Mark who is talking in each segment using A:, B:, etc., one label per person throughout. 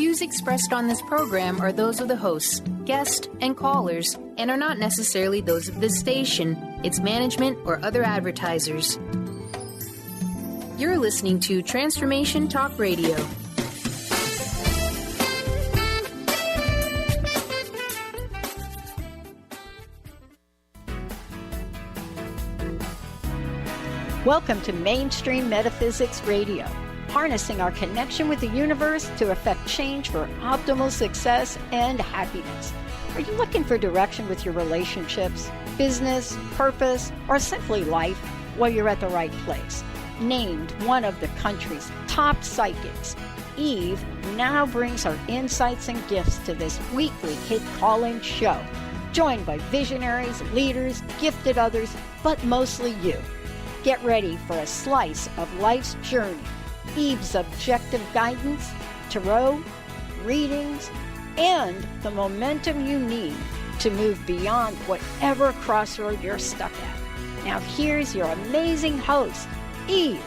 A: views expressed on this program are those of the hosts, guests, and callers, and are not necessarily those of this station, its management, or other advertisers. You're listening to Transformation Talk Radio.
B: Welcome to Mainstream Metaphysics Radio, harnessing our connection with the universe to effect change for optimal success and happiness. Are you looking for direction with your relationships, business, purpose, or simply life? Well, you're at the right place. Named one of the country's top psychics, Eve now brings her insights and gifts to this weekly hit call-in show, joined by visionaries, leaders, gifted others, but mostly you. Get ready for a slice of life's journey, Eve's objective guidance, tarot, readings, and the momentum you need to move beyond whatever crossroad you're stuck at. Now here's your amazing host, Eve.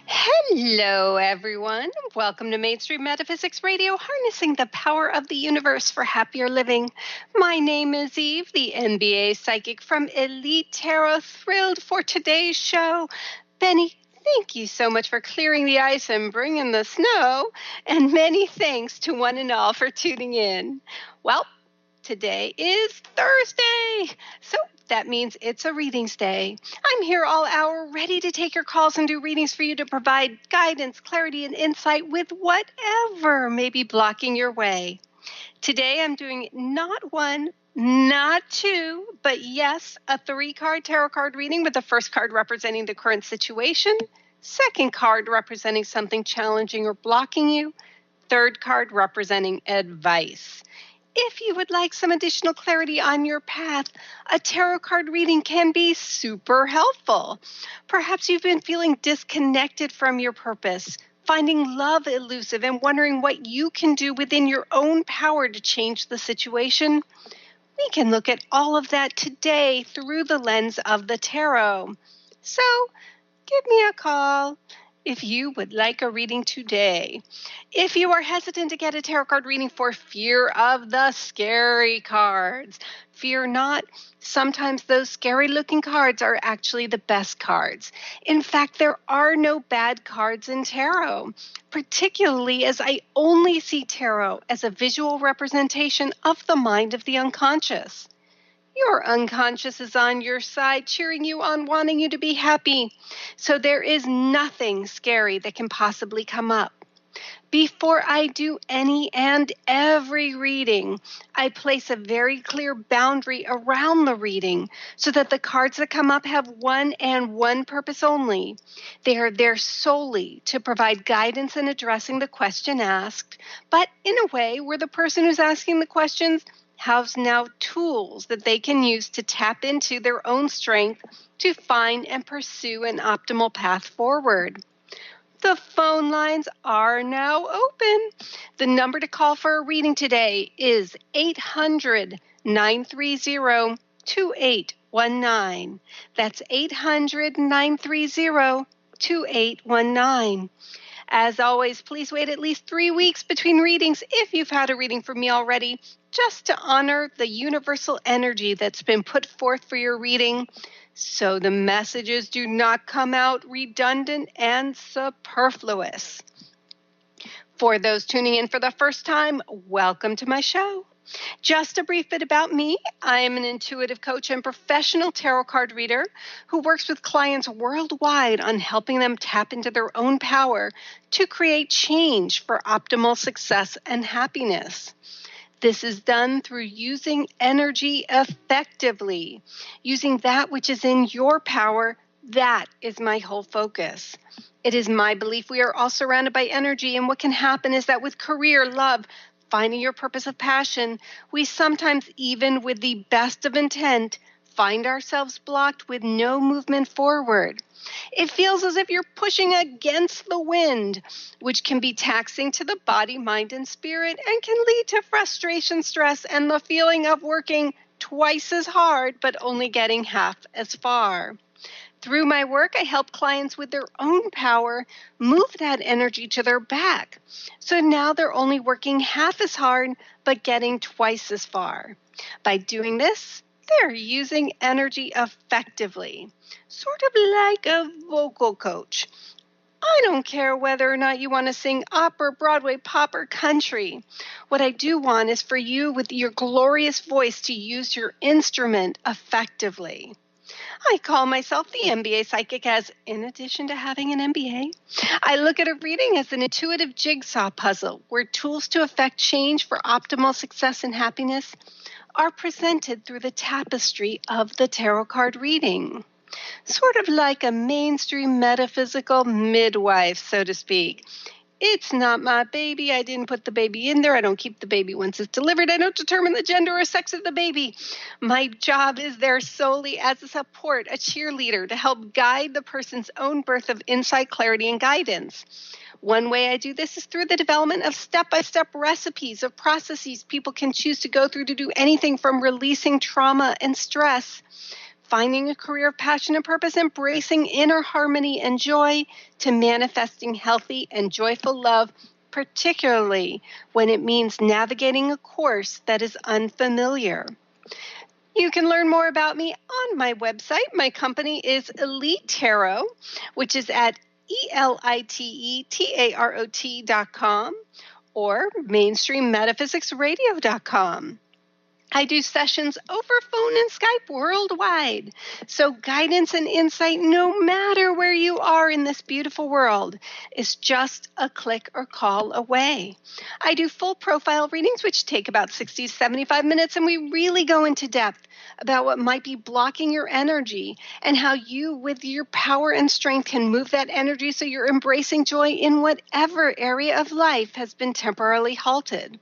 C: Hello, everyone. Welcome to Mainstream Metaphysics Radio, harnessing the power of the universe for happier living. My name is Eve, the NBA psychic from Elite Tarot. Thrilled for today's show. Benny, thank you so much for clearing the ice and bringing the snow. And many thanks to one and all for tuning in. Well, today is Thursday, so that means it's a readings day. I'm here all hour, ready to take your calls and do readings for you to provide guidance, clarity, and insight with whatever may be blocking your way. Today I'm doing not one, not two, but yes, a 3-card tarot card reading with the first card representing the current situation, second card representing something challenging or blocking you, third card representing advice. If you would like some additional clarity on your path, a tarot card reading can be super helpful. Perhaps you've been feeling disconnected from your purpose, finding love elusive, and wondering what you can do within your own power to change the situation. We can look at all of that today through the lens of the tarot. So, give me a call if you would like a reading today. If you are hesitant to get a tarot card reading for fear of the scary cards, fear not. Sometimes those scary-looking cards are actually the best cards. In fact, there are no bad cards in tarot, particularly as I only see tarot as a visual representation of the mind of the unconscious. Your unconscious is on your side, cheering you on, wanting you to be happy. So there is nothing scary that can possibly come up. Before I do any and every reading, I place a very clear boundary around the reading so that the cards that come up have one and one purpose only. They are there solely to provide guidance in addressing the question asked, but in a way where the person who's asking the questions has now tools that they can use to tap into their own strength to find and pursue an optimal path forward. The phone lines are now open. The number to call for a reading today is 800-930-2819. That's 800-930-2819. As always, please wait at least 3 weeks between readings if you've had a reading from me already, just to honor the universal energy that's been put forth for your reading, so the messages do not come out redundant and superfluous. For those tuning in for the first time, welcome to my show. Just a brief bit about me. I am an intuitive coach and professional tarot card reader who works with clients worldwide on helping them tap into their own power to create change for optimal success and happiness. This is done through using energy effectively, using that which is in your power. That is my whole focus. It is my belief we are all surrounded by energy, and what can happen is that with career, love, finding your purpose of passion, we sometimes, even with the best of intent, find ourselves blocked with no movement forward. It feels as if you're pushing against the wind, which can be taxing to the body, mind, and spirit, and can lead to frustration, stress, and the feeling of working twice as hard, but only getting half as far. Through my work, I help clients with their own power move that energy to their back. So now they're only working half as hard, but getting twice as far. By doing this, they're using energy effectively, sort of like a vocal coach. I don't care whether or not you want to sing opera, Broadway, pop, or country. What I do want is for you with your glorious voice to use your instrument effectively. I call myself the MBA psychic as, in addition to having an MBA, I look at a reading as an intuitive jigsaw puzzle where tools to effect change for optimal success and happiness are presented through the tapestry of the tarot card reading. Sort of like a mainstream metaphysical midwife, so to speak. It's not my baby. I didn't put the baby in there. I don't keep the baby once it's delivered. I don't determine the gender or sex of the baby. My job is there solely as a support, a cheerleader to help guide the person's own birth of insight, clarity, and guidance. One way I do this is through the development of step-by-step recipes of processes people can choose to go through to do anything from releasing trauma and stress, finding a career of passion and purpose, embracing inner harmony and joy, to manifesting healthy and joyful love, particularly when it means navigating a course that is unfamiliar. You can learn more about me on my website. My company is Elite Tarot, which is at ELITETAROT.com or mainstreammetaphysicsradio.com. I do sessions over phone and Skype worldwide. So guidance and insight, no matter where you are in this beautiful world, is just a click or call away. I do full profile readings, which take about 60 to 75 minutes, and we really go into depth about what might be blocking your energy and how you, with your power and strength, can move that energy so you're embracing joy in whatever area of life has been temporarily halted.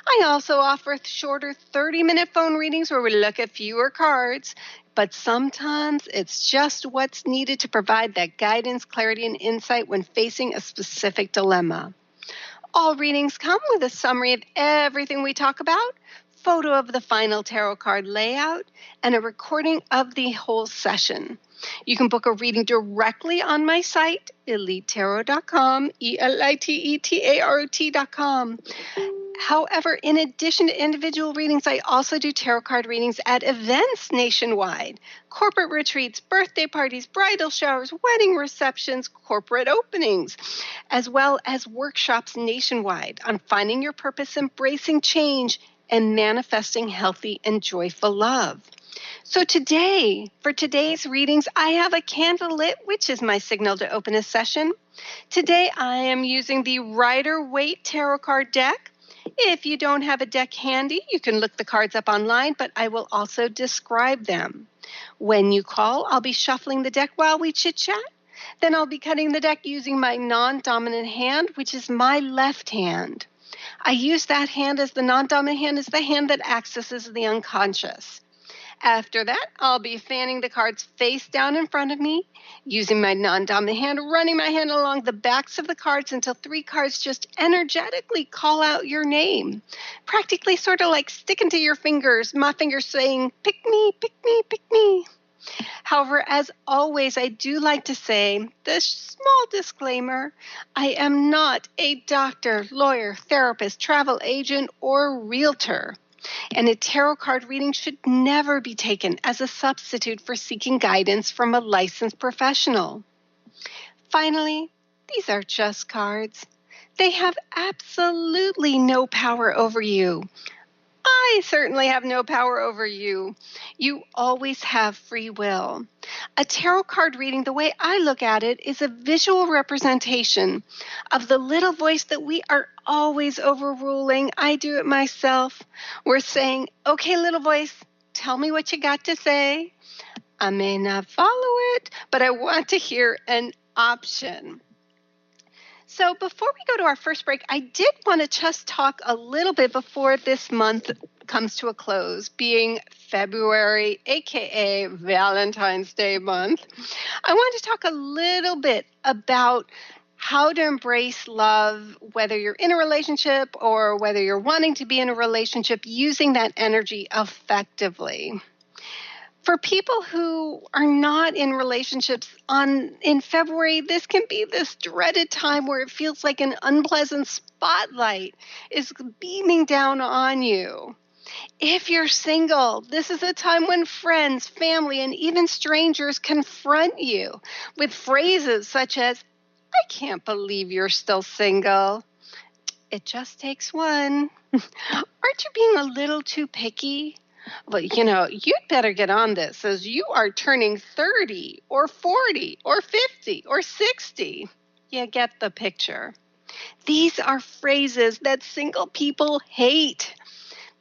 C: I also offer shorter 30-minute phone readings where we look at fewer cards, but sometimes it's just what's needed to provide that guidance, clarity, and insight when facing a specific dilemma. All readings come with a summary of everything we talk about, photo of the final tarot card layout, and a recording of the whole session. You can book a reading directly on my site, elitetarot.com, ELITETAROT.com. However, in addition to individual readings, I also do tarot card readings at events nationwide, corporate retreats, birthday parties, bridal showers, wedding receptions, corporate openings, as well as workshops nationwide on finding your purpose, embracing change, and manifesting healthy and joyful love. So today, for today's readings, I have a candle lit, which is my signal to open a session. Today, I am using the Rider-Waite Tarot Card deck. If you don't have a deck handy, you can look the cards up online, but I will also describe them. When you call, I'll be shuffling the deck while we chit-chat. Then I'll be cutting the deck using my non-dominant hand, which is my left hand. I use that hand as the non-dominant hand as the hand that accesses the unconscious. After that, I'll be fanning the cards face down in front of me, using my non-dominant hand, running my hand along the backs of the cards until 3 cards just energetically call out your name. Practically sort of like sticking to your fingers, my fingers saying, pick me, pick me, pick me. However, as always, I do like to say this small disclaimer: I am not a doctor, lawyer, therapist, travel agent, or realtor. And a tarot card reading should never be taken as a substitute for seeking guidance from a licensed professional. Finally, these are just cards. They have absolutely no power over you. I certainly have no power over you. You always have free will. A tarot card reading, the way I look at it, is a visual representation of the little voice that we are always overruling. I do it myself. We're saying, okay, little voice, tell me what you got to say. I may not follow it, but I want to hear an option. So before we go to our first break, I did want to just talk a little bit before this month comes to a close, being February, aka Valentine's Day month. I want to talk a little bit about how to embrace love, whether you're in a relationship or whether you're wanting to be in a relationship, using that energy effectively. For people who are not in relationships in February, this can be this dreaded time where it feels like an unpleasant spotlight is beaming down on you. If you're single, this is a time when friends, family, and even strangers confront you with phrases such as, "I can't believe you're still single. It just takes one. Aren't you being a little too picky? Well, you'd better get on this as you are turning 30 or 40 or 50 or 60. You get the picture. These are phrases that single people hate.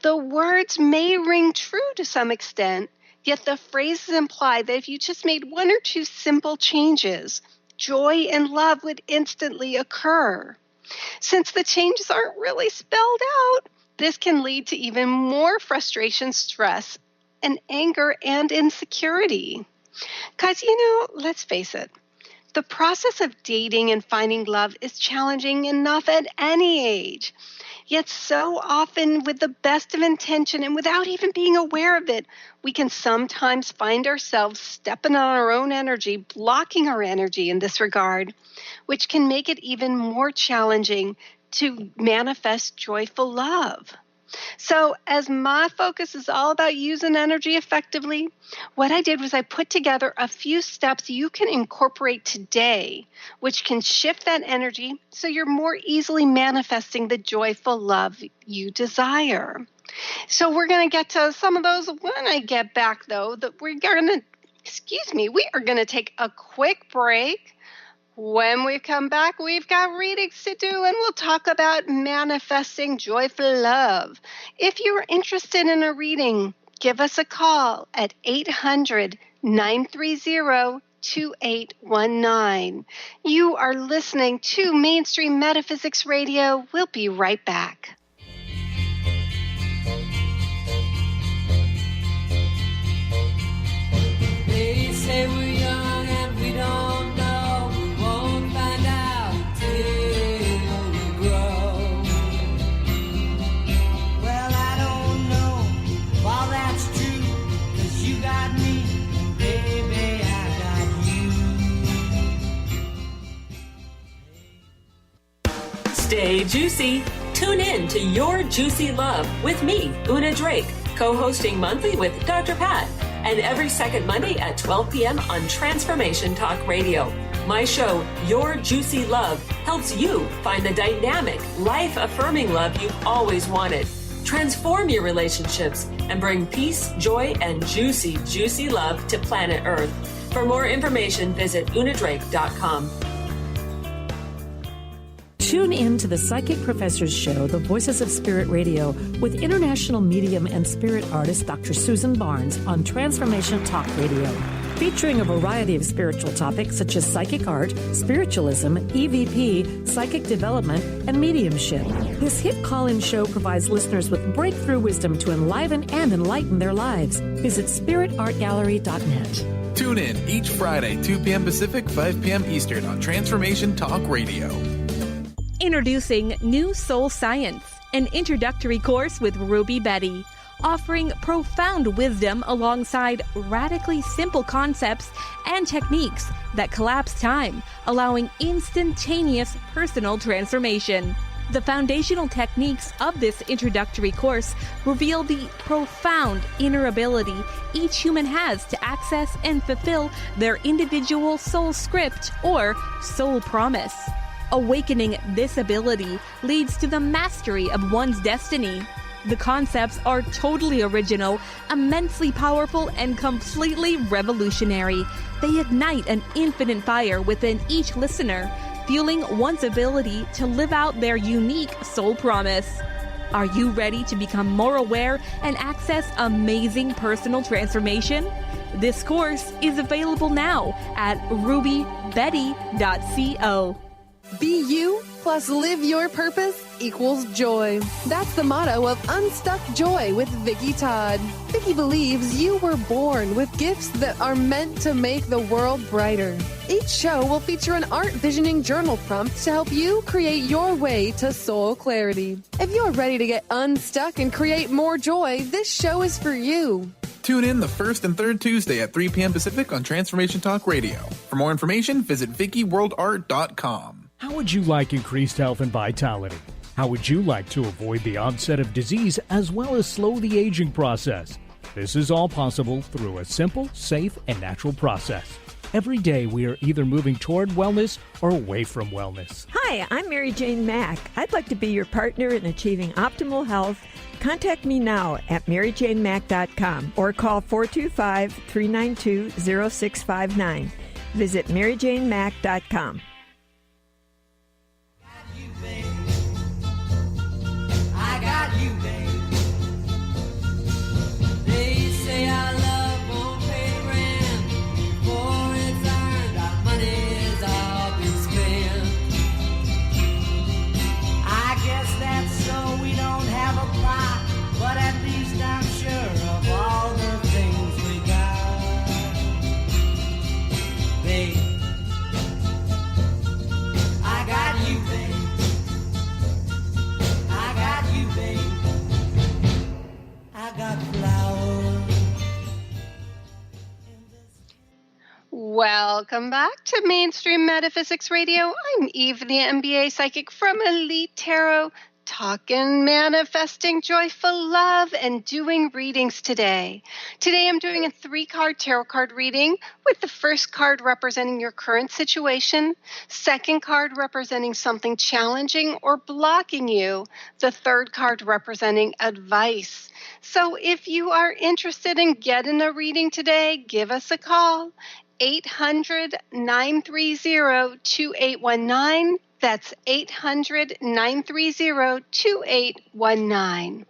C: The words may ring true to some extent, yet the phrases imply that if you just made one or two simple changes, joy and love would instantly occur. Since the changes aren't really spelled out, this can lead to even more frustration, stress, and anger and insecurity. Because, let's face it, the process of dating and finding love is challenging enough at any age. Yet so often, with the best of intention and without even being aware of it, we can sometimes find ourselves stepping on our own energy, blocking our energy in this regard, which can make it even more challenging to manifest joyful love. So as my focus is all about using energy effectively, what I did was I put together a few steps you can incorporate today, which can shift that energy so you're more easily manifesting the joyful love you desire. So we're going to get to some of those when I get back, though. We are going to take a quick break. When we come back, we've got readings to do, and we'll talk about manifesting joyful love. If you're interested in a reading, give us a call at 800-930-2819. You are listening to Mainstream Metaphysics Radio. We'll be right back.
D: They say we're young and we don't know.
E: Stay juicy. Tune in to Your Juicy Love with me, Una Drake, co-hosting monthly with Dr. Pat, and every second Monday at 12 p.m. on Transformation Talk Radio. My show, Your Juicy Love, helps you find the dynamic, life-affirming love you've always wanted. Transform your relationships and bring peace, joy, and juicy, juicy love to planet Earth. For more information, visit unadrake.com.
F: Tune in to the Psychic Professor's Show, The Voices of Spirit Radio, with international medium and spirit artist Dr. Susan Barnes on Transformation Talk Radio, featuring a variety of spiritual topics such as psychic art, spiritualism, EVP, psychic development, and mediumship. This hit call-in show provides listeners with breakthrough wisdom to enliven and enlighten their lives. Visit spiritartgallery.net.
G: Tune in each Friday, 2 p.m. Pacific, 5 p.m. Eastern on Transformation Talk Radio.
H: Introducing New Soul Science, an introductory course with Ruby Betty, offering profound wisdom alongside radically simple concepts and techniques that collapse time, allowing instantaneous personal transformation. The foundational techniques of this introductory course reveal the profound inner ability each human has to access and fulfill their individual soul script or soul promise. Awakening this ability leads to the mastery of one's destiny. The concepts are totally original, immensely powerful, and completely revolutionary. They ignite an infinite fire within each listener, fueling one's ability to live out their unique soul promise. Are you ready to become more aware and access amazing personal transformation? This course is available now at rubybetty.co.
I: Be you plus live your purpose equals joy. That's the motto of Unstuck Joy with Vicki Todd. Vicki believes you were born with gifts that are meant to make the world brighter. Each show will feature an art visioning journal prompt to help you create your way to soul clarity. If you're ready to get unstuck and create more joy, this show is for you.
G: Tune in the first and third Tuesday at 3 p.m. Pacific on Transformation Talk Radio. For more information, visit VickyWorldArt.com.
J: How would you like increased health and vitality? How would you like to avoid the onset of disease as well as slow the aging process? This is all possible through a simple, safe, and natural process. Every day we are either moving toward wellness or away from wellness.
K: Hi, I'm Mary Jane Mack. I'd like to be your partner in achieving optimal health. Contact me now at maryjanemack.com or call 425-392-0659. Visit maryjanemack.com.
D: I got you, babe. They say our love won't pay rent before it's earned. Our money's all been spent. I guess that's so we don't have a plot, but at least I'm sure of all the things we got, babe. I got you, babe. I got you, babe. I got flowers.
C: Welcome back to Mainstream Metaphysics Radio. I'm Eve, the MBA psychic from Elite Tarot, talking, manifesting joyful love, and doing readings today. Today I'm doing a 3-card tarot card reading with the first card representing your current situation, second card representing something challenging or blocking you, the third card representing advice. So if you are interested in getting a reading today, give us a call, 800-930-2819. That's 800-930-2819.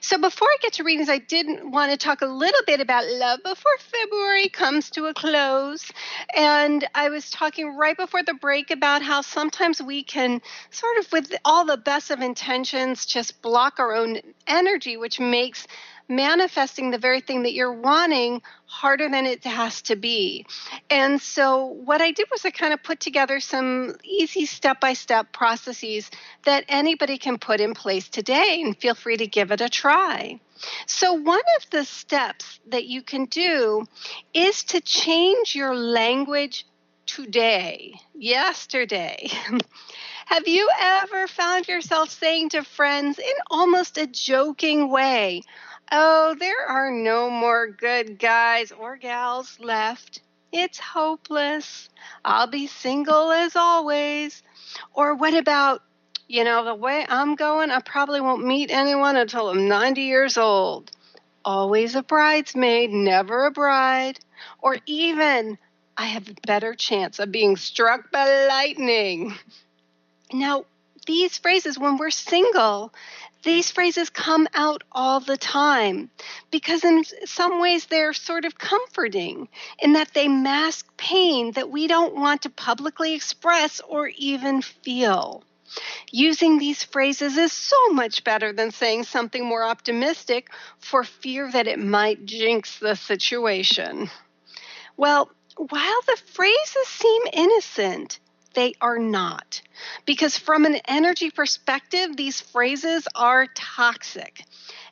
C: So before I get to readings, I did want to talk a little bit about love before February comes to a close. And I was talking right before the break about how sometimes we can sort of, with all the best of intentions, just block our own energy, which makes manifesting the very thing that you're wanting harder than it has to be. And so what I did was I kind of put together some easy step-by-step processes that anybody can put in place today, and feel free to give it a try. So one of the steps that you can do is to change your language today, yesterday. Have you ever found yourself saying to friends in almost a joking way, "Oh, there are no more good guys or gals left. It's hopeless. I'll be single as always." Or what about, the way I'm going, I probably won't meet anyone until I'm 90 years old. Always a bridesmaid, never a bride. Or even, I have a better chance of being struck by lightning. Now, these phrases, when we're single, these phrases come out all the time because in some ways they're sort of comforting in that they mask pain that we don't want to publicly express or even feel. Using these phrases is so much better than saying something more optimistic for fear that it might jinx the situation. Well, while the phrases seem innocent, they are not. Because from an energy perspective, these phrases are toxic.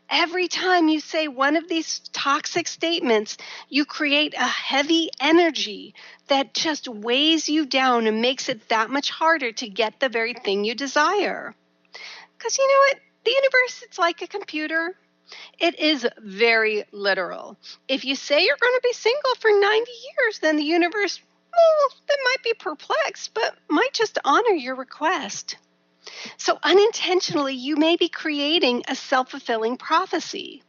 C: Every time you say one of these toxic statements, you create a heavy energy that just weighs you down and makes it that much harder to get the very thing you desire. Because you know what? The universe, it's like a computer. It is very literal. If you say you're going to be single for 90 years, then the universe, they might be perplexed, but might just honor your request. So unintentionally, you may be creating a self-fulfilling prophecy.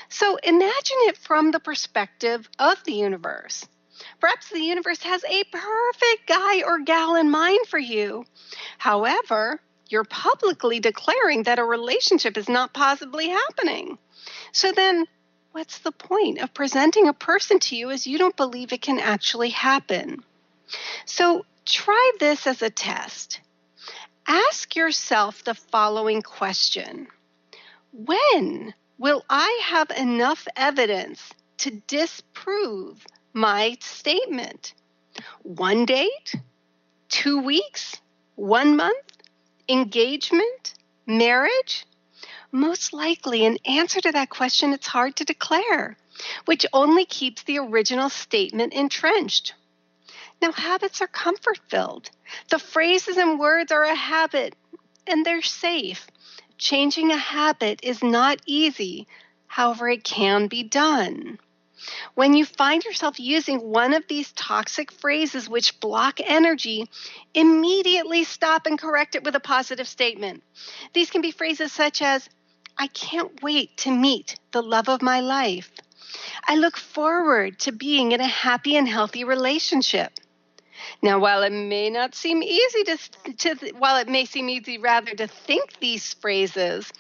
C: So imagine it from the perspective of the universe. Perhaps the universe has a perfect guy or gal in mind for you. However, you're publicly declaring that a relationship is not possibly happening. So then, what's the point of presenting a person to you as you don't believe it can actually happen? So try this as a test. Ask yourself the following question. When will I have enough evidence to disprove my statement? 1 date? 2 weeks? 1 month? Engagement? Marriage? Most likely, in answer to that question, it's hard to declare. which only keeps the original statement entrenched. Now, habits are comfort-filled. The phrases and words are a habit, and they're safe. Changing a habit is not easy. However, it can be done. When you find yourself using one of these toxic phrases which block energy, immediately stop and correct it with a positive statement. These can be phrases such as, I can't wait to meet the love of my life. I look forward to being in a happy and healthy relationship. Now, while it may seem easy to think these phrases,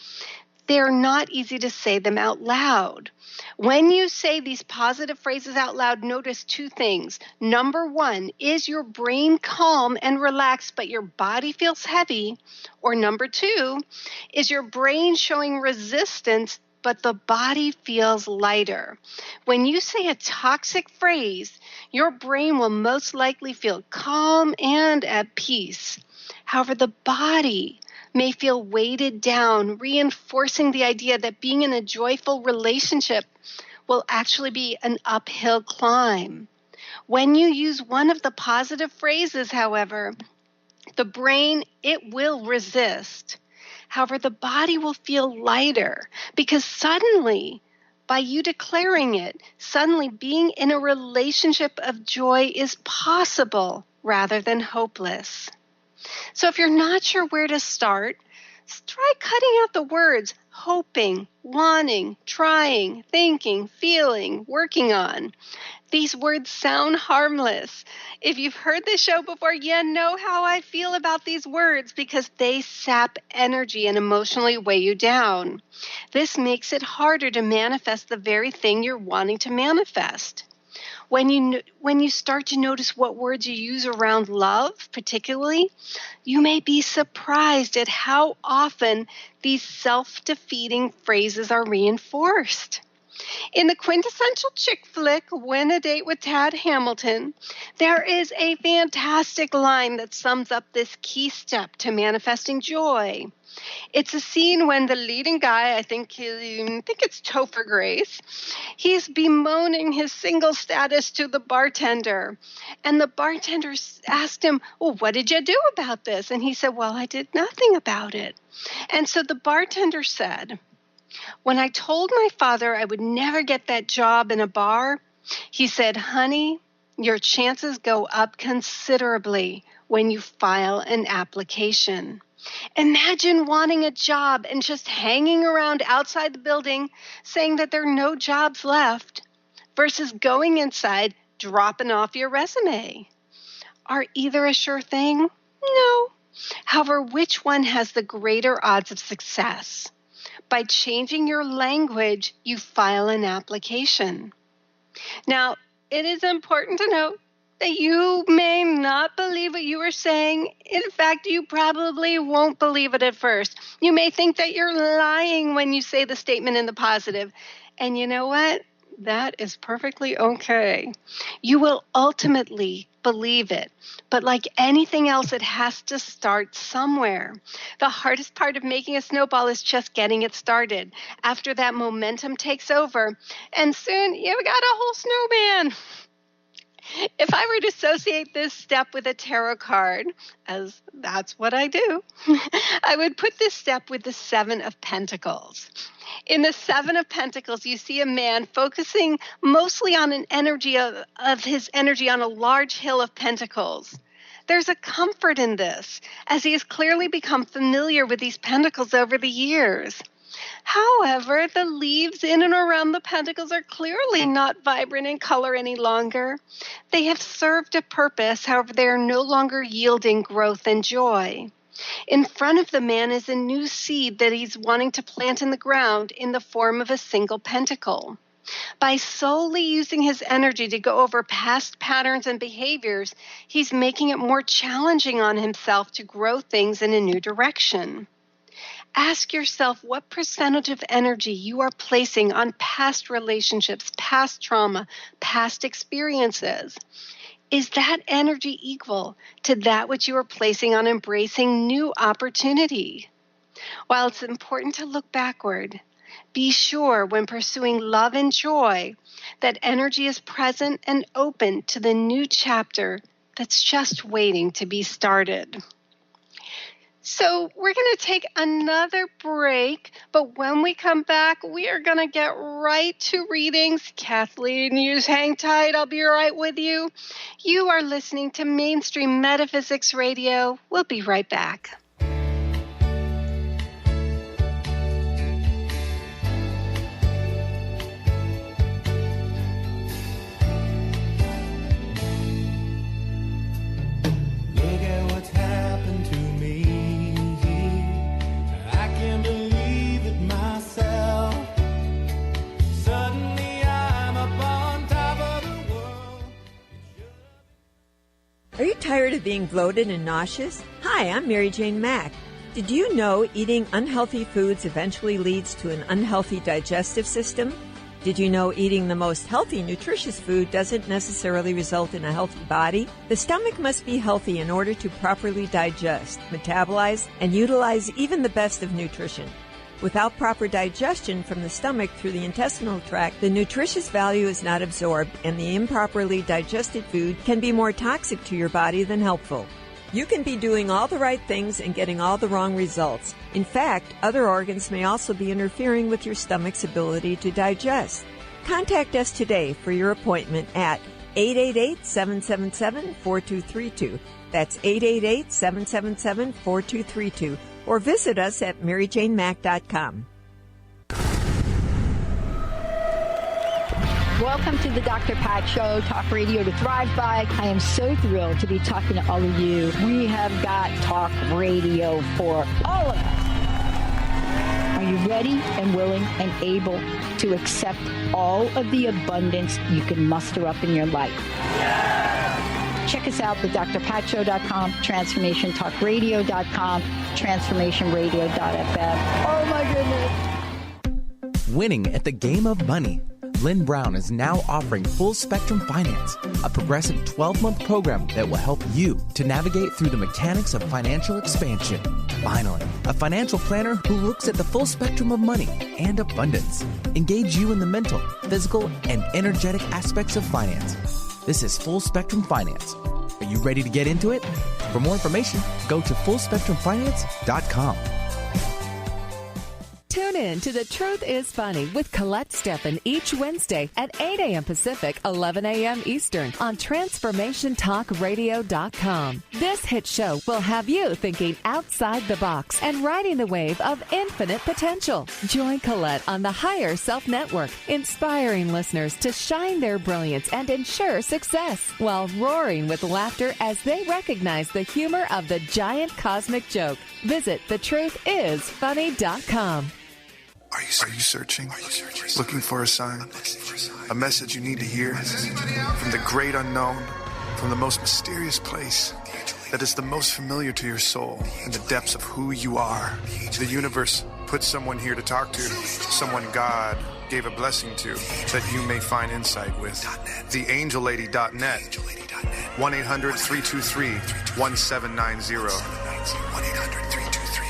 C: they're not easy to say them out loud. When you say these positive phrases out loud, notice two things. Number one, is your brain calm and relaxed, but your body feels heavy? Or number two, is your brain showing resistance, but the body feels lighter? When you say a toxic phrase, your brain will most likely feel calm and at peace. However, the body may feel weighted down, reinforcing the idea that being in a joyful relationship will actually be an uphill climb. When you use one of the positive phrases, however, the brain, it will resist. However, the body will feel lighter because suddenly, by you declaring it, suddenly being in a relationship of joy is possible rather than hopeless. So if you're not sure where to start, try cutting out the words hoping, wanting, trying, thinking, feeling, working on. These words sound harmless. If you've heard this show before, you know how I feel about these words because they sap energy and emotionally weigh you down. This makes it harder to manifest the very thing you're wanting to manifest. When you start to notice what words you use around love, particularly, you may be surprised at how often these self-defeating phrases are reinforced. In the quintessential chick flick, Win a Date with Tad Hamilton, there is a fantastic line that sums up this key step to manifesting joy. It's a scene when the leading guy, I think it's Topher Grace, he's bemoaning his single status to the bartender. And the bartender asked him, well, what did you do about this? And he said, well, I did nothing about it. And so the bartender said, when I told my father I would never get that job in a bar, he said, honey, your chances go up considerably when you file an application. Imagine wanting a job and just hanging around outside the building saying that there are no jobs left versus going inside, dropping off your resume. Are either a sure thing? No. However, which one has the greater odds of success? By changing your language, you file an application. Now, it is important to note that you may not believe what you are saying. In fact, you probably won't believe it at first. You may think that you're lying when you say the statement in the positive. And you know what? That is perfectly okay. You will ultimately believe it. But like anything else, it has to start somewhere. The hardest part of making a snowball is just getting it started. After that, momentum takes over, and soon you've got a whole snowman. If I were to associate this step with a tarot card, as that's what I do, I would put this step with the Seven of Pentacles. In the Seven of Pentacles, you see a man focusing mostly on an energy of his energy on a large hill of pentacles. There's a comfort in this, as he has clearly become familiar with these pentacles over the years. However, the leaves in and around the pentacles are clearly not vibrant in color any longer. They have served a purpose, however, they are no longer yielding growth and joy. In front of the man is a new seed that he's wanting to plant in the ground in the form of a single pentacle. By solely using his energy to go over past patterns and behaviors, he's making it more challenging on himself to grow things in a new direction. Ask yourself what percentage of energy you are placing on past relationships, past trauma, past experiences. Is that energy equal to that which you are placing on embracing new opportunity? While it's important to look backward, Be sure when pursuing love and joy that energy is present and open to the new chapter that's just waiting to be started. So we're going to take another break, but when we come back, we are going to get right to readings. Kathleen, you hang tight. I'll be right with you. You are listening to Mainstream Metaphysics Radio. We'll be right back.
K: Are you tired of being bloated and nauseous? Hi, I'm Mary Jane Mack. Did you know eating unhealthy foods eventually leads to an unhealthy digestive system? Did you know eating the most healthy, nutritious food doesn't necessarily result in a healthy body? The stomach must be healthy in order to properly digest, metabolize, and utilize even the best of nutrition. Without proper digestion from the stomach through the intestinal tract, the nutritious value is not absorbed, and the improperly digested food can be more toxic to your body than helpful. You can be doing all the right things and getting all the wrong results. In fact, other organs may also be interfering with your stomach's ability to digest. Contact us today for your appointment at 888-777-4232. That's 888-777-4232. Or visit us at maryjanemack.com.
B: Welcome to the Dr. Pat Show, Talk Radio to Thrive By. I am so thrilled to be talking to all of you. We have got talk radio for all of us. Are you ready and willing and able to accept all of the abundance you can muster up in your life? Check us out at drpatshow.com, transformationtalkradio.com, transformationradio.fm. Oh my goodness.
L: Winning at the game of money. Lynn Brown is now offering Full Spectrum Finance, a progressive 12-month program that will help you to navigate through the mechanics of financial expansion. Finally, a financial planner who looks at the full spectrum of money and abundance. Engage you in the mental, physical, and energetic aspects of finance. This is Full Spectrum Finance. Are you ready to get into it? For more information, go to fullspectrumfinance.com.
M: Tune in to The Truth is Funny with Colette Steffen each Wednesday at 8 a.m. Pacific, 11 a.m. Eastern on TransformationTalkRadio.com. This hit show will have you thinking outside the box and riding the wave of infinite potential. Join Colette on the Higher Self Network, inspiring listeners to shine their brilliance and ensure success while roaring with laughter as they recognize the humor of the giant cosmic joke. Visit TheTruthIsFunny.com.
N: Are you searching? Looking for a sign? A message you need to hear? From the great unknown, from the most mysterious place that is the most familiar to your soul in the depths of who you are. The universe put someone here to talk to, someone God gave a blessing to, that you may find insight with. TheAngelLady.net. 1-800-323-1790. 1-800-323-1790.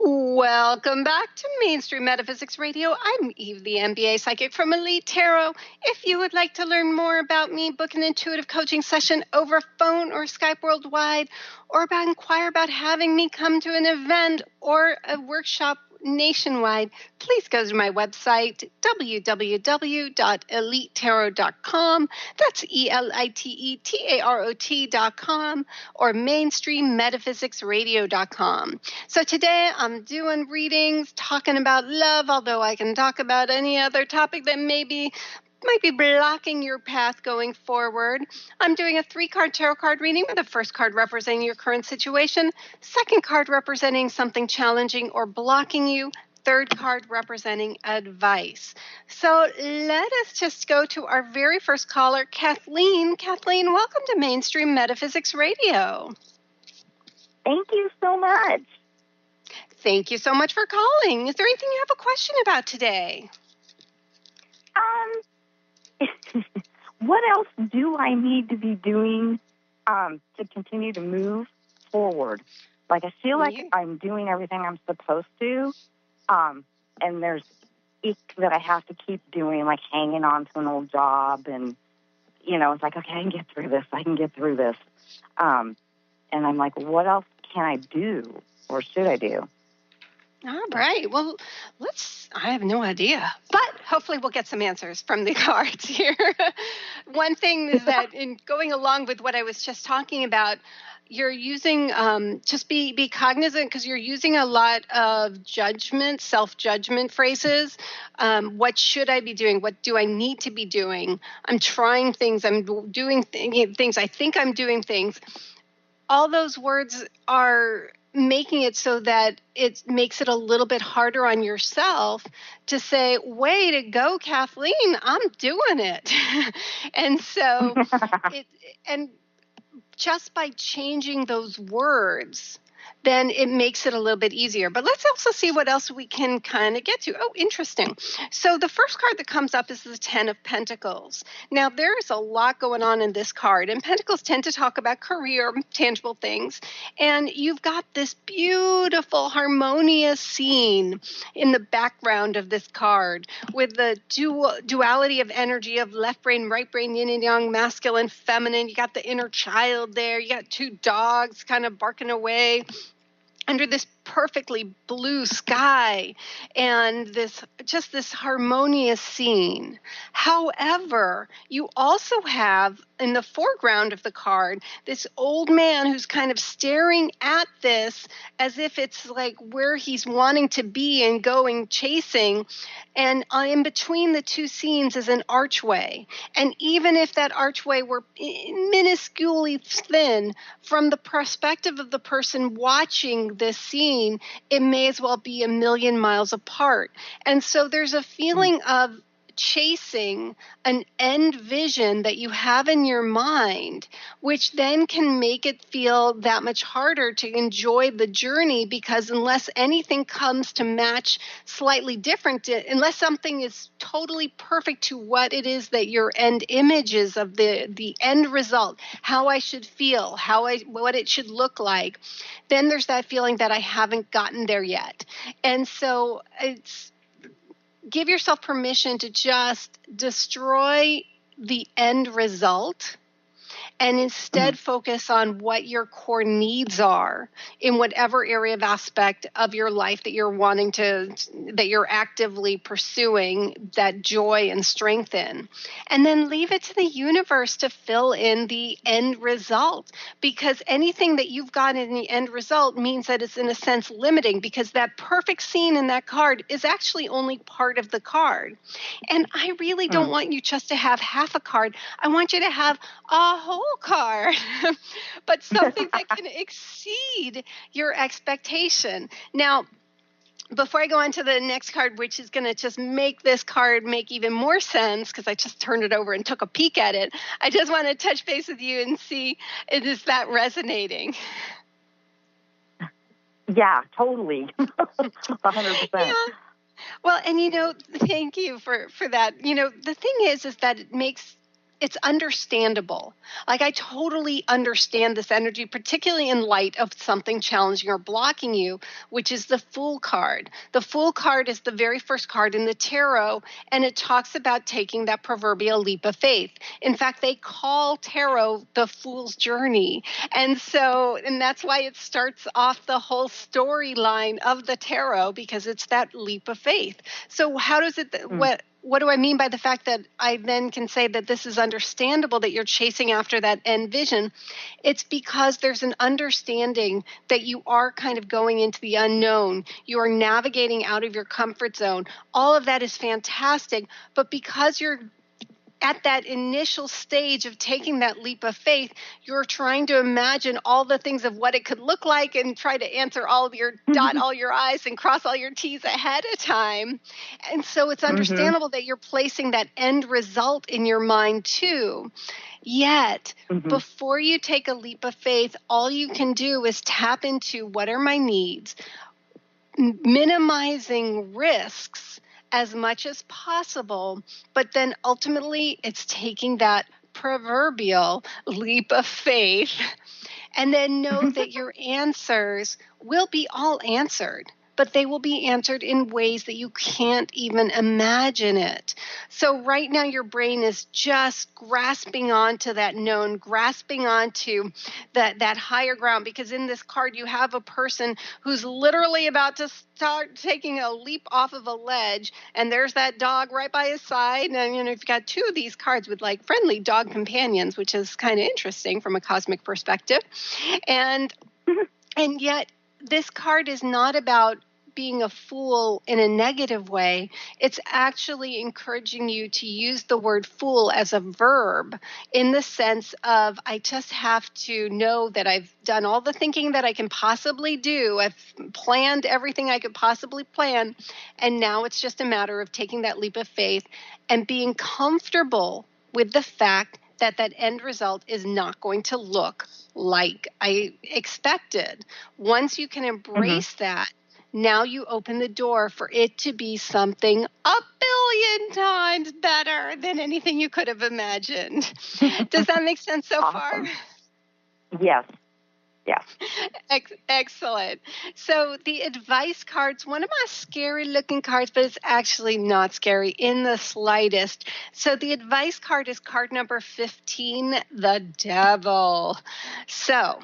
C: Welcome back to Mainstream Metaphysics Radio. I'm Eve, the MBA Psychic from Elite Tarot. If you would like to learn more about me, book an intuitive coaching session over phone or Skype worldwide, or inquire about having me come to an event or a workshop nationwide, please go to my website, www.elitetarot.com. That's ELITETAROT.com, or mainstreammetaphysicradio.com. So today I'm doing readings, talking about love, although I can talk about any other topic that might be blocking your path going forward. I'm doing a 3-card tarot card reading with the first card representing your current situation, second card representing something challenging or blocking you, third card representing advice. So let us just go to our very first caller, Kathleen. Kathleen, welcome to Mainstream Metaphysics Radio.
O: Thank you so much.
C: Thank you so much for calling. Is there anything you have a question about today?
O: What else do I need to be doing to continue to move forward? Like, I feel like I'm doing everything I'm supposed to, and there's that I have to keep doing, like hanging on to an old job, and, it's like, okay, I can get through this. And I'm like, what else can I do, or should I do?
C: All right. Well, I have no idea, but hopefully we'll get some answers from the cards here. One thing is that in going along with what I was just talking about, you're using, just be cognizant, because you're using a lot of judgment, self-judgment phrases. What should I be doing? What do I need to be doing? I'm trying things. I'm doing things. I think I'm doing things. All those words are making it so that it makes it a little bit harder on yourself to say, way to go, Kathleen, I'm doing it. And so, and just by changing those words, then it makes it a little bit easier. But let's also see what else we can kind of get to. Oh, interesting. So the first card that comes up is the 10 of Pentacles. Now, there's a lot going on in this card, and Pentacles tend to talk about career, tangible things. And you've got this beautiful, harmonious scene in the background of this card with the duality of energy of left brain, right brain, yin and yang, masculine, feminine. You got the inner child there. You got two dogs kind of barking away under this perfectly blue sky and this harmonious scene. However, you also have in the foreground of the card this old man who's kind of staring at this as if it's like where he's wanting to be and going chasing. And in between the two scenes is an archway. And even if that archway were minusculely thin, from the perspective of the person watching this scene, it may as well be a million miles apart. And so there's a feeling of chasing an end vision that you have in your mind, which then can make it feel that much harder to enjoy the journey, because unless anything comes to match slightly different, unless something is totally perfect to what it is that your end image is of the end result, how I should feel, what it should look like, then there's that feeling that I haven't gotten there yet. And so give yourself permission to just destroy the end result and instead focus on what your core needs are in whatever area of aspect of your life that you're actively pursuing that joy and strength in. And then leave it to the universe to fill in the end result, because anything that you've got in the end result means that it's in a sense limiting, because that perfect scene in that card is actually only part of the card. And I really don't want you just to have half a card. I want you to have a whole card, but something that can exceed your expectation. Now, before I go on to the next card, which is going to just make this card make even more sense, because I just turned it over and took a peek at it, I just want to touch base with you and see, is that resonating?
O: Yeah, totally. 100%.
C: Yeah. Well, and thank you for that. The thing is that it's understandable. Like, I totally understand this energy, particularly in light of something challenging or blocking you, which is the Fool card. The Fool card is the very first card in the tarot, and it talks about taking that proverbial leap of faith. In fact, they call tarot the Fool's Journey. And that's why it starts off the whole storyline of the tarot, because it's that leap of faith. So how does it, what do I mean by the fact that I then can say that this is understandable, that you're chasing after that end vision? It's because there's an understanding that you are kind of going into the unknown. You are navigating out of your comfort zone. All of that is fantastic, but because you're at that initial stage of taking that leap of faith, you're trying to imagine all the things of what it could look like and try to answer dot all your I's and cross all your T's ahead of time. And so it's understandable that you're placing that end result in your mind too. Yet, before you take a leap of faith, all you can do is tap into what are my needs, minimizing risks as much as possible, but then ultimately it's taking that proverbial leap of faith and then know that your answers will be all answered, but they will be answered in ways that you can't even imagine it. So right now your brain is just grasping onto that known, grasping onto that higher ground, because in this card you have a person who's literally about to start taking a leap off of a ledge, and there's that dog right by his side. And you've got two of these cards with like friendly dog companions, which is kind of interesting from a cosmic perspective. And yet this card is not about being a fool in a negative way. It's actually encouraging you to use the word fool as a verb, in the sense of, I just have to know that I've done all the thinking that I can possibly do. I've planned everything I could possibly plan. And now it's just a matter of taking that leap of faith and being comfortable with the fact that that end result is not going to look like I expected. Once you can embrace that, now you open the door for it to be something 1,000,000,000 times better than anything you could have imagined. Does that make sense so far?
O: Yes. Yeah.
C: Excellent. So the advice card's one of my scary looking cards, but it's actually not scary in the slightest. So the advice card is card number 15, the Devil. So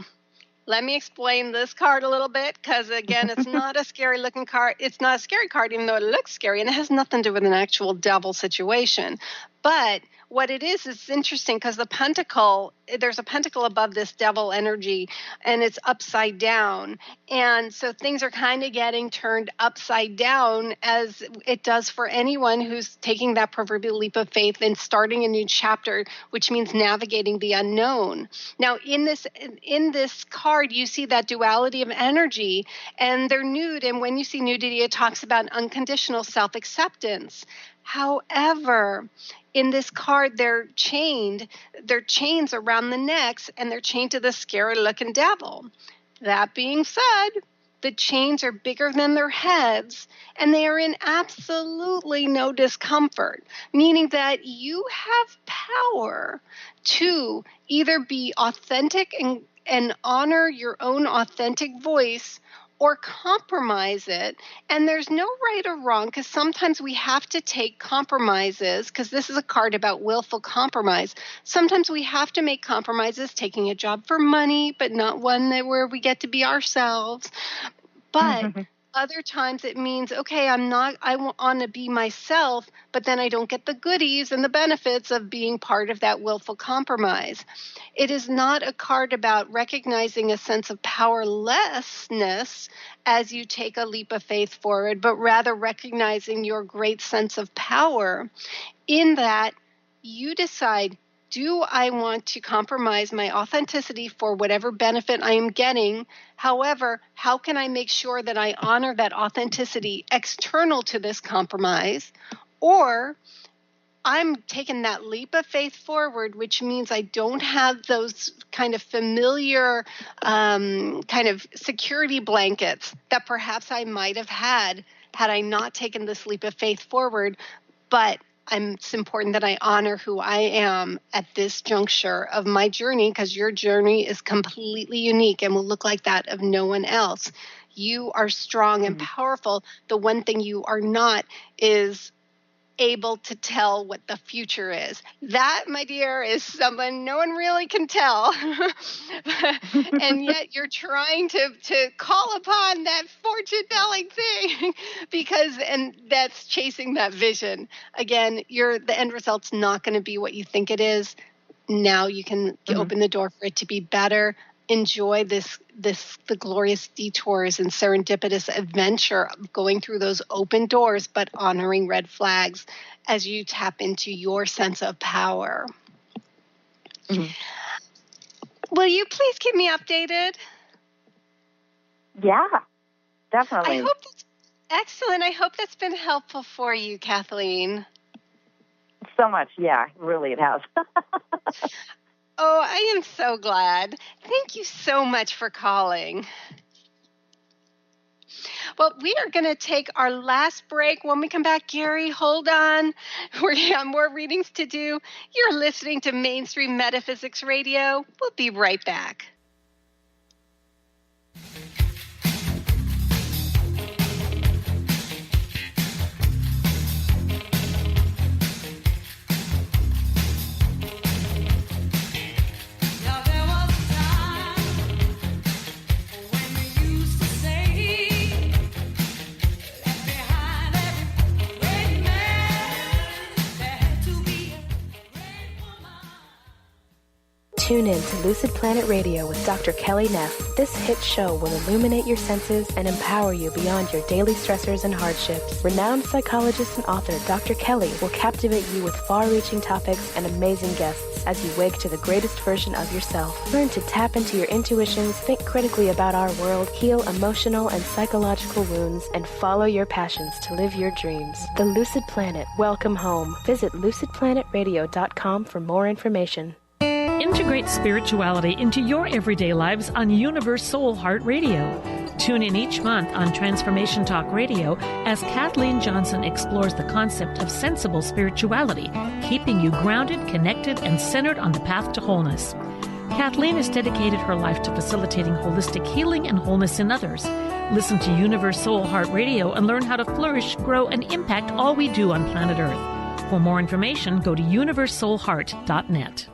C: let me explain this card a little bit, because, again, it's not a scary-looking card. It's not a scary card, even though it looks scary, and it has nothing to do with an actual devil situation. But what it is, it's interesting because there's a pentacle above this devil energy, and it's upside down. And so things are kind of getting turned upside down, as it does for anyone who's taking that proverbial leap of faith and starting a new chapter, which means navigating the unknown. Now, in this card, you see that duality of energy, and they're nude. And when you see nudity, it talks about unconditional self-acceptance. However, in this card, they're chains around the necks, and they're chained to the scary-looking devil. That being said, the chains are bigger than their heads, and they are in absolutely no discomfort, meaning that you have power to either be authentic and honor your own authentic voice, or compromise it. And there's no right or wrong, because sometimes we have to take compromises, because this is a card about willful compromise. Sometimes we have to make compromises, taking a job for money, but not one where we get to be ourselves. But other times it means, okay, I want to be myself, but then I don't get the goodies and the benefits of being part of that willful compromise. It is not a card about recognizing a sense of powerlessness as you take a leap of faith forward, but rather recognizing your great sense of power, in that you decide, do I want to compromise my authenticity for whatever benefit I am getting? However, how can I make sure that I honor that authenticity external to this compromise? Or I'm taking that leap of faith forward, which means I don't have those kind of familiar kind of security blankets that perhaps I might have had I not taken this leap of faith forward. But it's important that I honor who I am at this juncture of my journey, because your journey is completely unique and will look like that of no one else. You are strong and powerful. The one thing you are not is able to tell what the future is. That, my dear, is someone no one really can tell. And yet you're trying to call upon that fortune-telling thing, and that's chasing that vision. Again, the end result's not going to be what you think it is. Now you can open the door for it to be better. enjoy the glorious detours and serendipitous adventure of going through those open doors, but honoring red flags as you tap into your sense of power.
O: Mm-hmm.
C: Will you please keep me updated?
O: Yeah, definitely.
C: I hope that's excellent. I hope that's been helpful for you, Kathleen.
O: So much, yeah, really it has.
C: Oh, I am so glad. Thank you so much for calling. Well, we are going to take our last break. When we come back, Gary, hold on. We have more readings to do. You're listening to Mainstream Metaphysics Radio. We'll be right back.
P: Tune in to Lucid Planet Radio with Dr. Kelly Neff. This hit show will illuminate your senses and empower you beyond your daily stressors and hardships. Renowned psychologist and author Dr. Kelly will captivate you with far-reaching topics and amazing guests as you wake to the greatest version of yourself. Learn to tap into your intuitions, think critically about our world, heal emotional and psychological wounds, and follow your passions to live your dreams. The Lucid Planet. Welcome home. Visit lucidplanetradio.com for more information.
F: Integrate spirituality into your everyday lives on Universe Soul Heart Radio. Tune in each month on Transformation Talk Radio as Kathleen Johnson explores the concept of sensible spirituality, keeping you grounded, connected, and centered on the path to wholeness. Kathleen has dedicated her life to facilitating holistic healing and wholeness in others. Listen to Universe Soul Heart Radio and learn how to flourish, grow, and impact all we do on planet Earth. For more information, go to universesoulheart.net.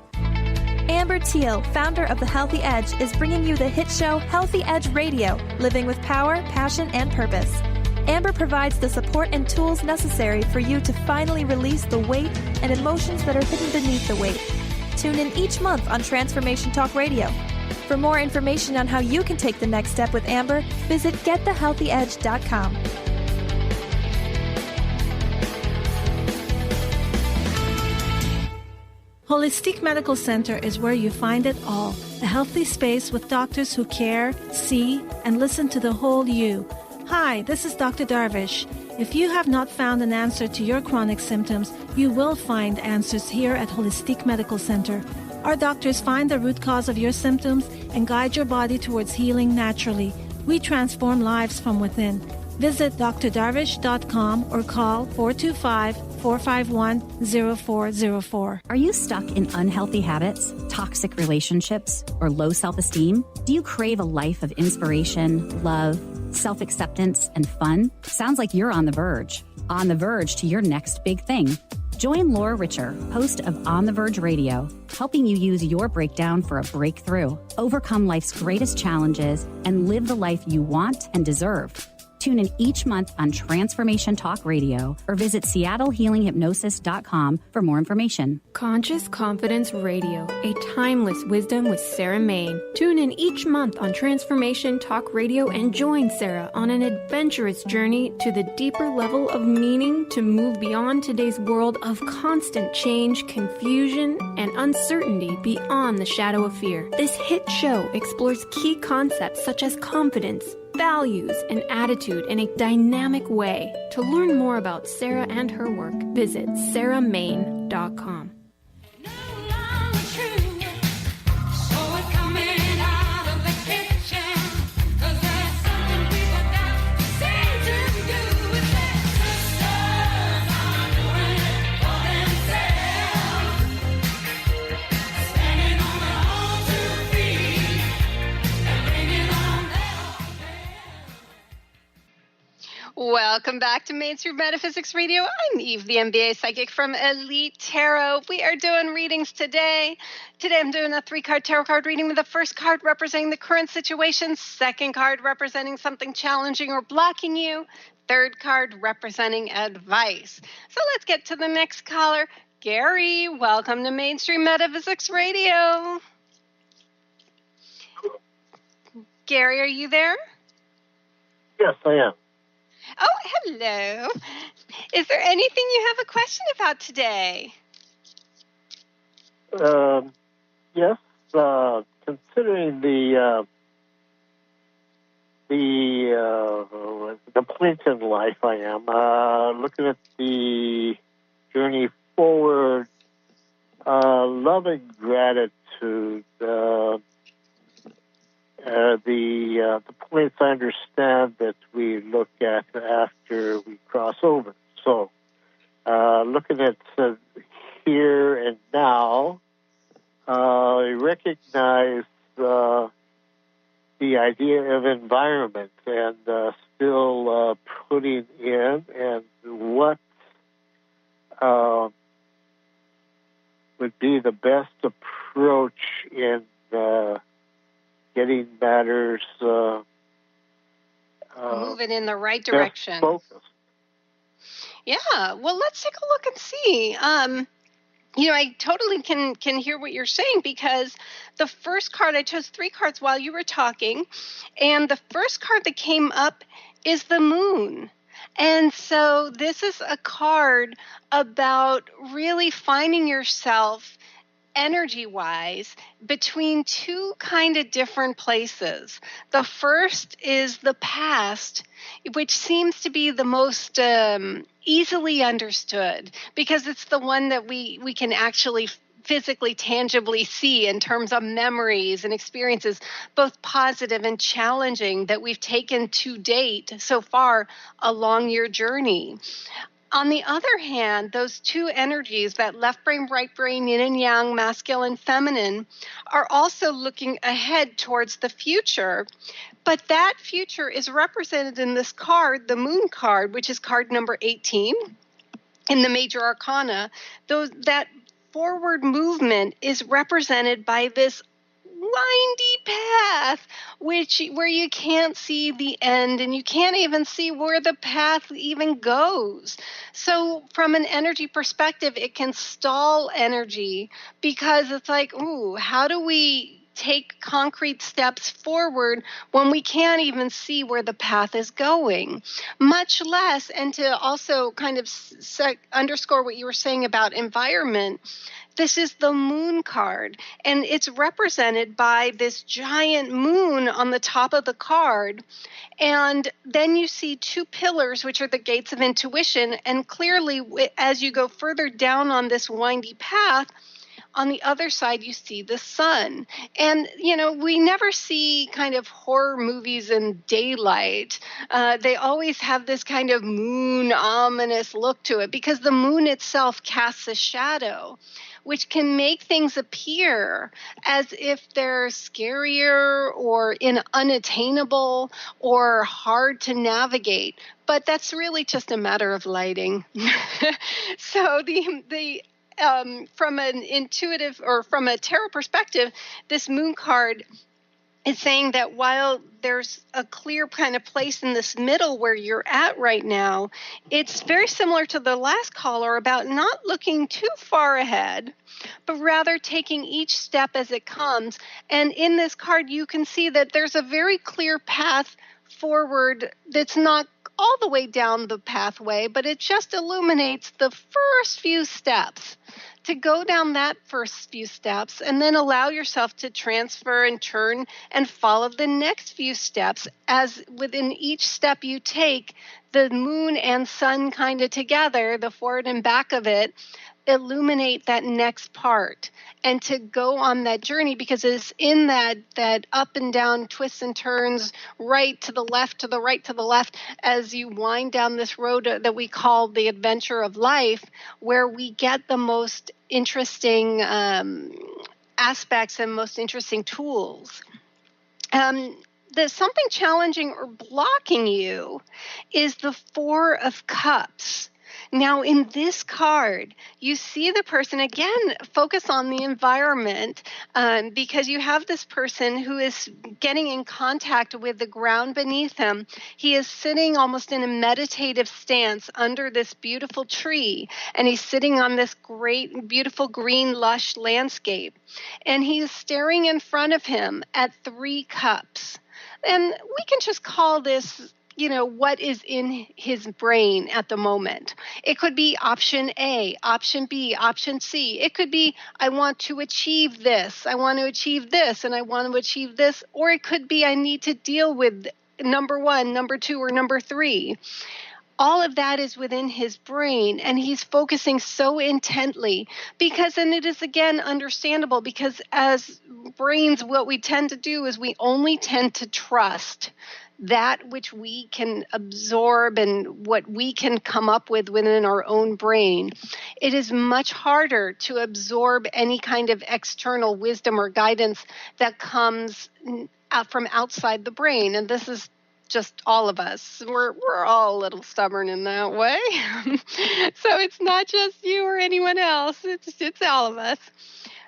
Q: Amber Teal, founder of The Healthy Edge, is bringing you the hit show Healthy Edge Radio, living with power, passion, and purpose. Amber provides the support and tools necessary for you to finally release the weight and emotions that are hidden beneath the weight. Tune in each month on Transformation Talk Radio. For more information on how you can take the next step with Amber, visit getthehealthyedge.com.
R: Holistic Medical Center is where you find it all. A healthy space with doctors who care, see, and listen to the whole you. Hi, this is Dr. Darvish. If you have not found an answer to your chronic symptoms, you will find answers here at Holistic Medical Center. Our doctors find the root cause of your symptoms and guide your body towards healing naturally. We transform lives from within. Visit drdarvish.com or call 425-451-0404.
S: Are you stuck in unhealthy habits, toxic relationships, or low self-esteem? Do you crave a life of inspiration, love, self-acceptance, and fun? Sounds like you're on the verge to your next big thing. Join Laura Richer, host of On the Verge Radio, helping you use your breakdown for a breakthrough, overcome life's greatest challenges, and live the life you want and deserve. Tune in each month on Transformation Talk Radio or visit SeattleHealingHypnosis.com for more information.
T: Conscious Confidence Radio, a timeless wisdom with Sarah Main. Tune in each month on Transformation Talk Radio and join Sarah on an adventurous journey to the deeper level of meaning to move beyond today's world of constant change, confusion, and uncertainty beyond the shadow of fear. This hit show explores key concepts such as confidence, values, and attitude in a dynamic way. To learn more about Sarah and her work, visit sarahmain.com.
C: Welcome back to Mainstream Metaphysics Radio. I'm Eve, the MBA psychic from Elite Tarot. We are doing readings today. Today I'm doing a 3-card tarot card reading with the first card representing the current situation, second card representing something challenging or blocking you, third card representing advice. So let's get to the next caller. Gary, welcome to Mainstream Metaphysics Radio. Gary, are you there?
U: Yes, I am.
C: Oh, hello. Is there anything you have a question about today?
U: Yes. Considering the point in life I am, looking at the journey forward, love and gratitude, the points I understand that we look at after we cross over. So, looking at here and now, I recognize the idea of environment and still putting in and what would be the best approach in getting matters
C: moving in the right direction.
U: Focused.
C: Yeah, well, let's take a look and see. I totally can hear what you're saying, because the first card, I chose 3 cards while you were talking, and the first card that came up is the moon. And so this is a card about really finding yourself energy-wise between 2 kind of different places. The first is the past, which seems to be the most easily understood, because it's the one that we can actually physically, tangibly see in terms of memories and experiences, both positive and challenging, that we've taken to date so far along your journey. On the other hand, those 2 energies, that left brain, right brain, yin and yang, masculine, feminine, are also looking ahead towards the future. But that future is represented in this card, the moon card, which is card number 18 in the major arcana. That forward movement is represented by this windy path, where you can't see the end, and you can't even see where the path even goes. So from an energy perspective, it can stall energy, because it's like, ooh, how do we take concrete steps forward when we can't even see where the path is going? Much less, and to also kind of underscore what you were saying about environment, this is the moon card, and it's represented by this giant moon on the top of the card. And then you see 2 pillars, which are the gates of intuition. And clearly, as you go further down on this windy path, on the other side, you see the sun. And, we never see kind of horror movies in daylight. They always have this kind of moon ominous look to it, because the moon itself casts a shadow, which can make things appear as if they're scarier or unattainable or hard to navigate. But that's really just a matter of lighting. So from an intuitive, or from a tarot perspective, this moon card is saying that while there's a clear kind of place in this middle where you're at right now, it's very similar to the last caller about not looking too far ahead, but rather taking each step as it comes. And in this card, you can see that there's a very clear path forward that's not all the way down the pathway, but it just illuminates the first few steps. To go down that first few steps, and then allow yourself to transfer and turn and follow the next few steps, as within each step you take, the moon and sun kind of together, the forward and back of it, illuminate that next part, and to go on that journey, because it's in that up and down twists and turns, right to the left, to the right, to the left, as you wind down this road that we call the adventure of life, where we get the most interesting aspects and most interesting tools. There's something challenging or blocking you is the 4 of Cups. Now, in this card, you see the person, again, focus on the environment, because you have this person who is getting in contact with the ground beneath him. He is sitting almost in a meditative stance under this beautiful tree, and he's sitting on this great, beautiful green, lush landscape. And he's staring in front of him at 3 cups. And we can just call this, what is in his brain at the moment. It could be option A, option B, option C. It could be, I want to achieve this, I want to achieve this, and I want to achieve this. Or it could be, I need to deal with number 1, number 2, or number 3. All of that is within his brain, and he's focusing so intently because, and it is again understandable, because as brains, what we tend to do is we only tend to trust that which we can absorb and what we can come up with within our own brain. It is much harder to absorb any kind of external wisdom or guidance that comes out from outside the brain. And this is just all of us. We're all a little stubborn in that way. So it's not just you or anyone else. It's all of us.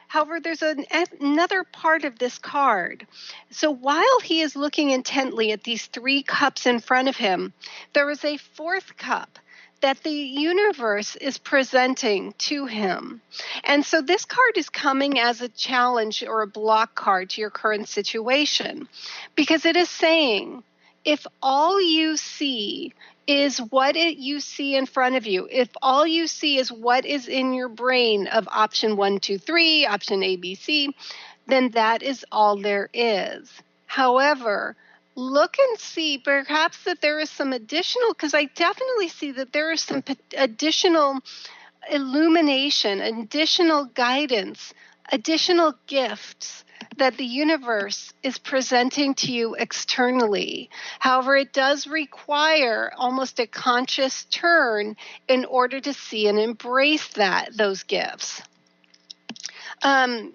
C: However, there's another part of this card. So while he is looking intently at these 3 cups in front of him, there is a 4th cup that the universe is presenting to him. And so this card is coming as a challenge or a block card to your current situation, because it is saying, if all you see is what you see in front of you, if all you see is what is in your brain of option 1, 2, 3, option A, B, C, then that is all there is. However, look and see perhaps that there is some additional, because I definitely see that there is some additional illumination, additional guidance, additional gifts that the universe is presenting to you externally. However, it does require almost a conscious turn in order to see and embrace those gifts. And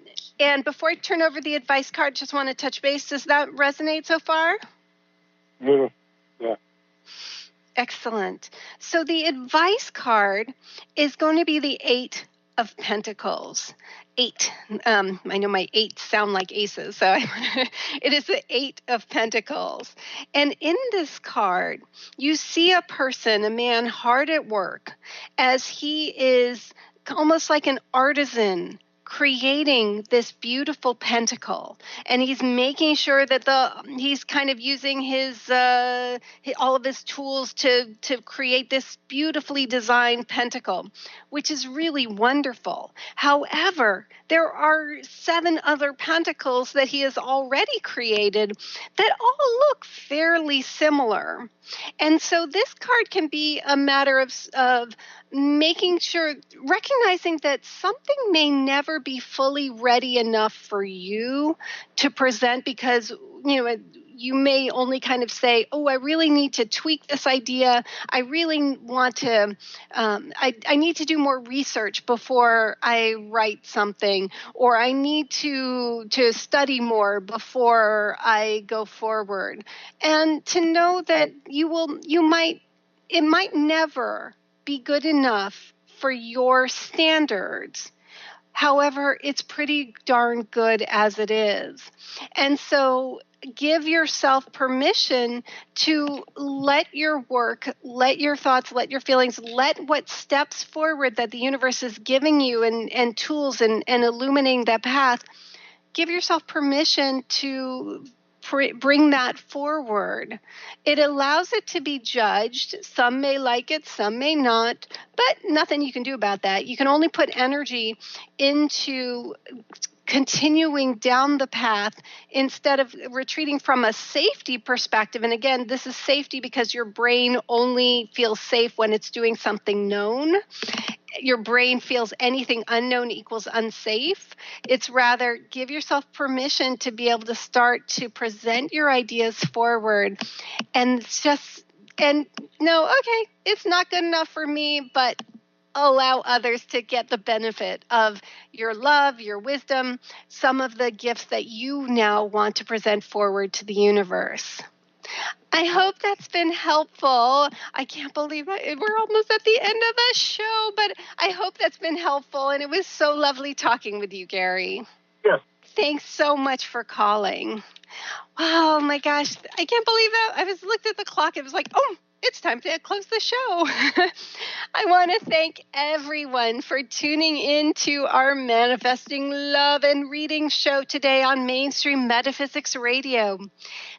C: before I turn over the advice card, just want to touch base. Does that resonate so far?
U: Yeah.
C: Excellent. So the advice card is going to be the 8 of Pentacles. 8. I know my 8 sound like aces, so it is the 8 of Pentacles. And in this card, you see a person, a man hard at work, as he is almost like an artisan creating this beautiful pentacle, and he's making sure that he's kind of using his all of his tools to create this beautifully designed pentacle, which is really wonderful. However, there are 7 other pentacles that he has already created that all look fairly similar. And so this card can be a matter of making sure, recognizing that something may never be fully ready enough for you to present, because, you may only kind of say, oh, I really need to tweak this idea. I really want to, I need to do more research before I write something, or I need to study more before I go forward. And to know that it might never be good enough for your standards. However, it's pretty darn good as it is. And so give yourself permission to let your work, let your thoughts, let your feelings, let what steps forward that the universe is giving you and tools and illuminating that path, give yourself permission to bring that forward. It allows it to be judged. Some may like it, some may not, but nothing you can do about that. You can only put energy into continuing down the path instead of retreating from a safety perspective. And again, this is safety because your brain only feels safe when it's doing something known. Your brain feels anything unknown equals unsafe. It's rather give yourself permission to be able to start to present your ideas forward and no, okay, it's not good enough for me, but allow others to get the benefit of your love, your wisdom, some of the gifts that you now want to present forward to the universe. I hope that's been helpful. I can't believe we're almost at the end of the show, but I hope that's been helpful, and it was so lovely talking with you, Gary.
U: Yes.
C: Thanks so much for calling. Oh, my gosh. I can't believe that. I looked at the clock. It was like, oh, it's time to close the show. I want to thank everyone for tuning in to our Manifesting Love and Reading show today on Mainstream Metaphysics Radio.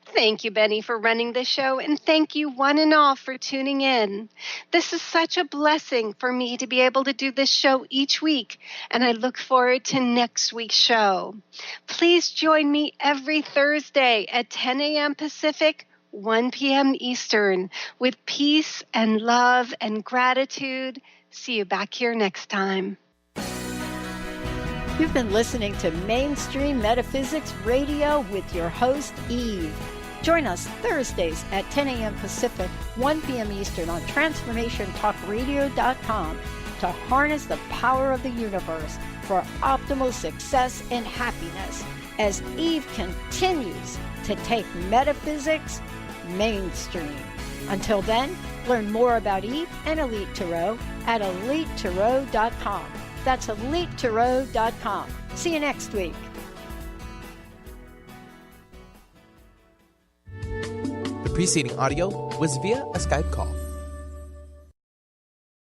C: Thank you, Benny, for running the show, and thank you one and all for tuning in. This is such a blessing for me to be able to do this show each week, and I look forward to next week's show. Please join me every Thursday at 10 a.m. Pacific, 1 p.m. Eastern, with peace and love and gratitude. See you back here next time.
B: You've been listening to Mainstream Metaphysics Radio with your host, Eve. Join us Thursdays at 10 a.m. Pacific, 1 p.m. Eastern on TransformationTalkRadio.com to harness the power of the universe for optimal success and happiness as Eve continues to take metaphysics mainstream. Until then, learn more about Eve and Elite Tarot at EliteTarot.com. That's EliteTarot.com. See you next week.
L: The preceding audio was via a Skype call.